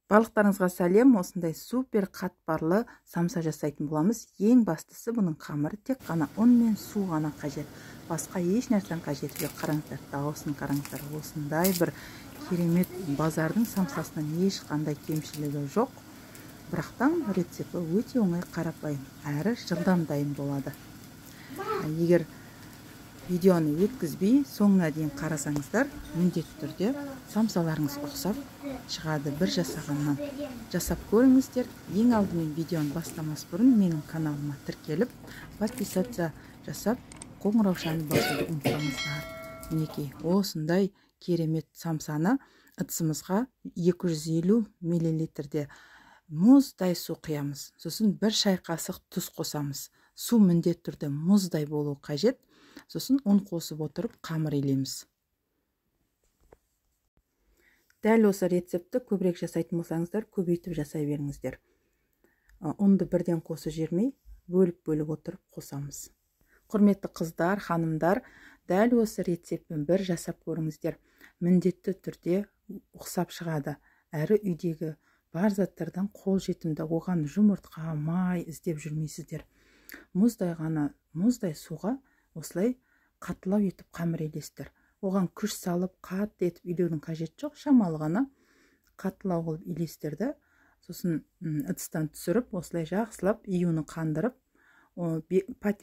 Балықтарыңызға сәлем. Осындай супер қатпарлы самса жасайтын боламыз. Ең бастысы бұның қамыры тек қана ұн мен су ғана қажет. Басқа еш нәрсенің қажеті жоқ. Қараңыздар, дауысын қараңыздар. Осындай бір керемет базардың самсасынан ешқандай кемшілігі жоқ. Бірақтан рецепті өте оңай, қарапайым, әрі жылдам дайын болады. Егер видеоны өткізбей соңына дейін қарасаңыздар, міндетті түрде самсаларыңыз ұқсап шығады. Бір жасағаннан жасап көріңіздер. Ең алдымен видеоны бастамас бұрын менің каналыма тіркеліп, подписаться жасап, қоңыраушаны басуды ұмытпаңыздар. Мінекей, осындай керемет самсаны ыдысымызға 250 мл мұздай су құямыз. Сосын бір шай қасық тұз қосамыз. Су міндетті түрде мұздай болу қажет. Сосын ұн қосып отырып қамыр илеміз. Дәл осы рецепті көбірек жасайтын болсаңыздар, көбейтіп жасай беріңіздер. Ұнды бірден қосып жібермей, бөліп отырып қосамыз. Құрметті қыздар, ханымдар, дәл осы рецептпен бір жасап көріңіздер. Міндетті түрде ұқсап шығады. Әрі үйдегі бар заттардан қол жетімді, оған жұмыртқа, май іздеп жүрмейсіздер. Мұздай суға осылай қатылау етіп қамыр илестір. Оған күш салып, қатты етіп илеудің қажет жоқ. Шамалы ғана қатылау қылып илестерді. Сосын ыдыстан түсіріп, осылай жақсылап июны қандырып,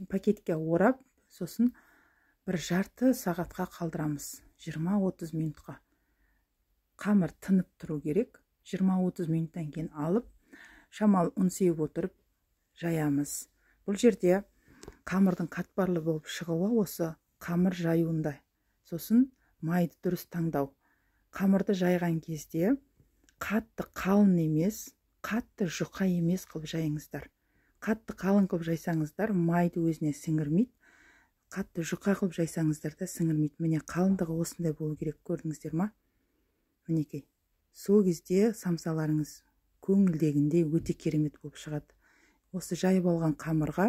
пакетке орап, сосын бір жарты сағатқа қалдырамыз. 20-30 минутқа. Қамыр тынып тұру керек. 20-30 минуттан кейін алып, шамалы ұн сеуіп отырып жаямыз. Бұл жерде қамырдың қатпарлы болып шығуы осы қамыр жаюында. Сосын майды дұрыс таңдау. Қамырды жайған кезде қатты қалың емес, қатты жұқа емес қылып жайыңыздар. Қатты қалың қылып жайсаңыздар, майды өзіне сіңірмейді. Қатты жұқа қылып жайсаңыздар да сіңірмейді. Міне қалыңдығы осындай болу керек, көрдіңіздер ма? Мінекей. Сол кезде самсаларыңыз көңілдегіндей өте керемет болып шығады. Осы жайып алған қамырға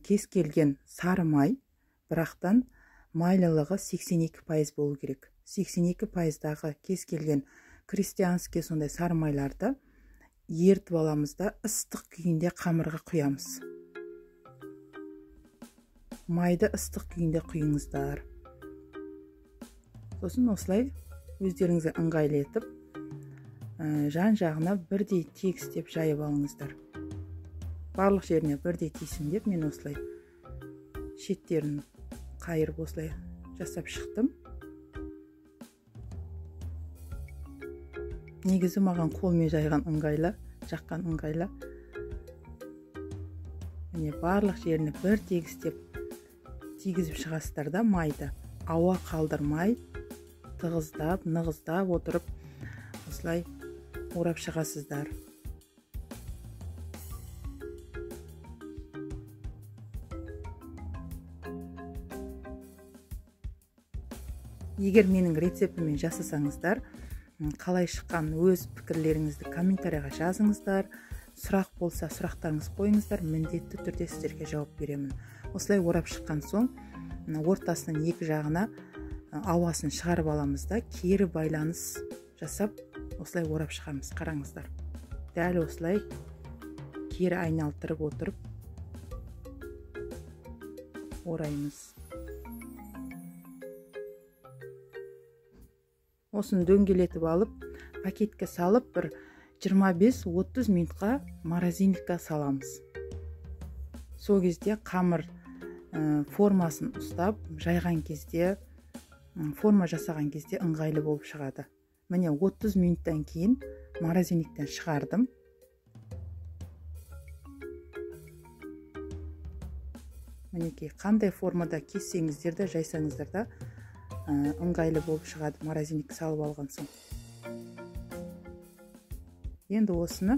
кез келген сары май, бірақтан майлылығы 82% болу керек. 82%дағы кез келген крестьянский сондай сары майларды ертіп аламыз да ыстық күйінде қамырға құямыз. Майды ыстық күйінде құйыңыздар. Сосын осылай өздеріңізге ыңғайлы етіп, жан жағына бірдей тегістеп жайып алыңыздар. Барлық жеріне бірдей тиісін деп мен осылай шеттерін қайырып осылай жасап шықтым. Негізі маған қолмен жайған ыңғайлы, жаққан ыңғайлы. Міне барлық жеріне бір тегістеп тигізіп шығасыздар да майды. Ауа қалдырмай, тығыздап, нығыздап отырып осылай орап шығасыздар. Егер менің рецептімен жасасаңыздар, қалай шыққан өз пікірлеріңізді комментарияға жазыңыздар. Сұрақ болса, сұрақтарыңыз қойыңыздар, міндетті түрде сіздерге жауап беремін. Осылай орап шыққан соң, ортасының екі жағына ауасын шығарып аламыз да, кері байланыс жасап, осылай орап шығамыз. Қараңыздар. Дәл осылай кері айналдырып отырып ораймыз. Осын дөңгелетіп алып, пакетке салып, бір 25-30 минутқа морозильникке саламыз. Сол кезде қамыр формасын ұстап, жайған кезде, форма жасаған кезде ыңғайлы болып шығады. Міне 30 минуттан кейін морозильниктен шығардым. Мінекей, қандай формада кессеңіздер де, жайсаңыздар да ыңғайлы болып шығады, морозильникке салып алған соң. Енді осыны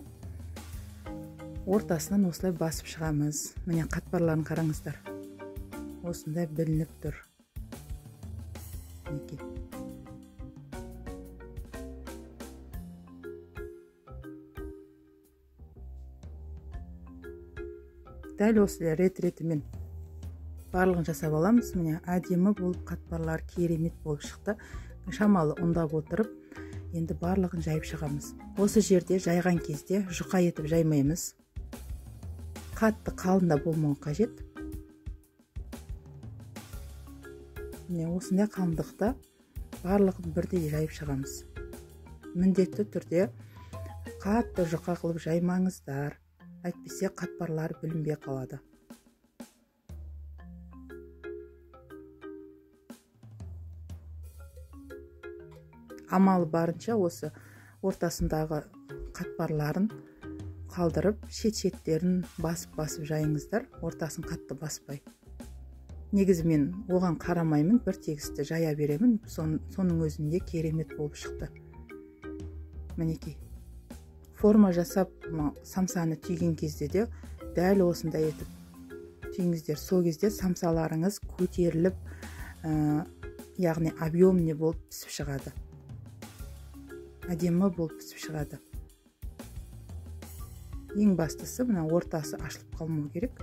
ортасынан осылай басып шығамыз. Міне қатпарларын қараңыздар. Осындай білініп тұр. Мінекей. Дәл осылай рет-ретімен барлығын жасап аламыз. Міне әдемі болып, қатпарлар керемет болып шықты. Шамалы ұндап отырып, Енді барлығын жайып шығамыз. Осы жерде жайған кезде жұқа етіп жаймаймыз. Қатты қалында болмауы қажет. Міне осындай қалыңдықта барлығын бірдей жайып шығамыз. Міндетті түрде қатты жұқа қылып жаймаңыздар. Әйтпесе қатпарлар білінбей қалады. Амалы барынша осы ортасындағы қатпарларын қалдырып, шет-шеттерін басып жайыңыздар, ортасын қатты баспай. Негізі мен оған қарамаймын, бір тегісті жая беремін, соның өзінде керемет болып шықты. Мінекей. Форма жасап самсаны түйген кезде де дәл осындай етіп түйіңіздер. Сол кезде самсаларыңыз көтеріліп, яғни объемный болып пісіп шығады. Әдемі болып пісіп шығады. Ең бастысы мына ортасы ашылып қалмау керек.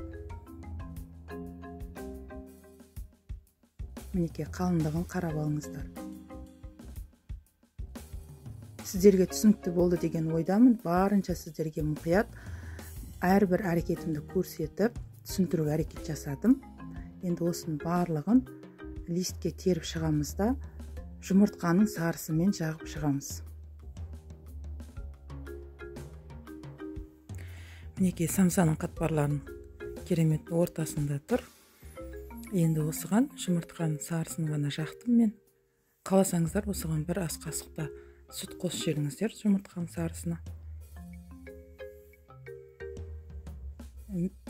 Мінекей қалыңдығын қарап алыңыздар. Сіздерге түсінікті болды деген ойдамын. Барынша сіздерге мұқият әрбір әрекетімді көрсетіп, түсіндіруге әрекет жасадым. Енді осының барлығын листке теріп шығамыз да, жұмыртқаның сарысымен жағып шығамыз. Мінекей самсаның қатпарларын керемет ортасында тұр. Енді осыған жұмыртқаның сарысын ғана жақтым мен. Қаласаңыздар, осыған бір ас қасықта сүт қосып жіберіңіздер жұмыртқаның сарысына.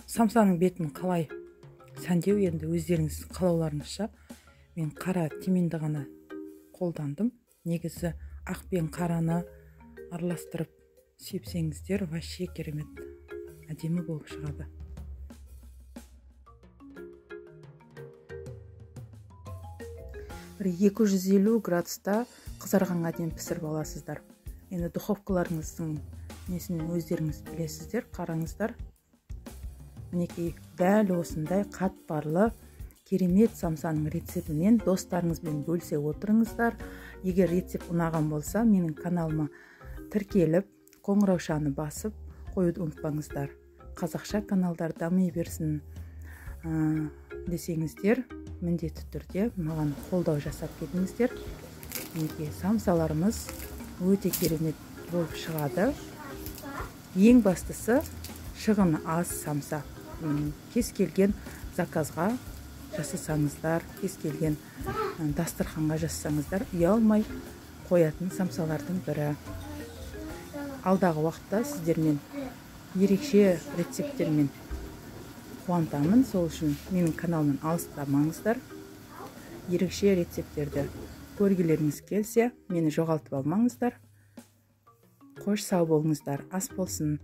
Самсаның бетін қалай сәндеу енді өздеріңіз қалауларыңызша. Мен қара теменді ғана қолдандым. Негізі ақ пен қараны араластырып сепсеңіздер, вообще керемет әдемі болып шығады. Бір 250 градуста қызарғанға дейін пісіріп аласыздар. Енді духовкаларыңыздың несін өздеріңіз білесіздер, қараңыздар. Мінекей дәл осындай қатпарлы керемет самсаның рецептімен достарыңызбен бөлісе отырыңыздар. Егер рецепт ұнаған болса, менің каналыма тіркеліп, қоңыраушаны басып қоюды ұмытпаңыздар. Қазақша каналдар дами берсін десеңіздер, міндетті түрде маған қолдау жасап кетіңіздер. Мінекей самсаларымыз өте керемет болып шығады. Ең бастысы шығыны аз самса. Кез келген заказға жасасаңыздар, кез келген дастарханға жасасаңыздар, ұялмай қоятын самсалардың бірі. Алдағы уақытта сіздермен ерекше рецепттермен қуантамын. Сол үшін менің каналымнан алыстамаңыздар. Ерекше рецепттерді көргілеріңіз келсе, мені жоғалтып алмаңыздар. Қош сау болыңыздар, ас болсын.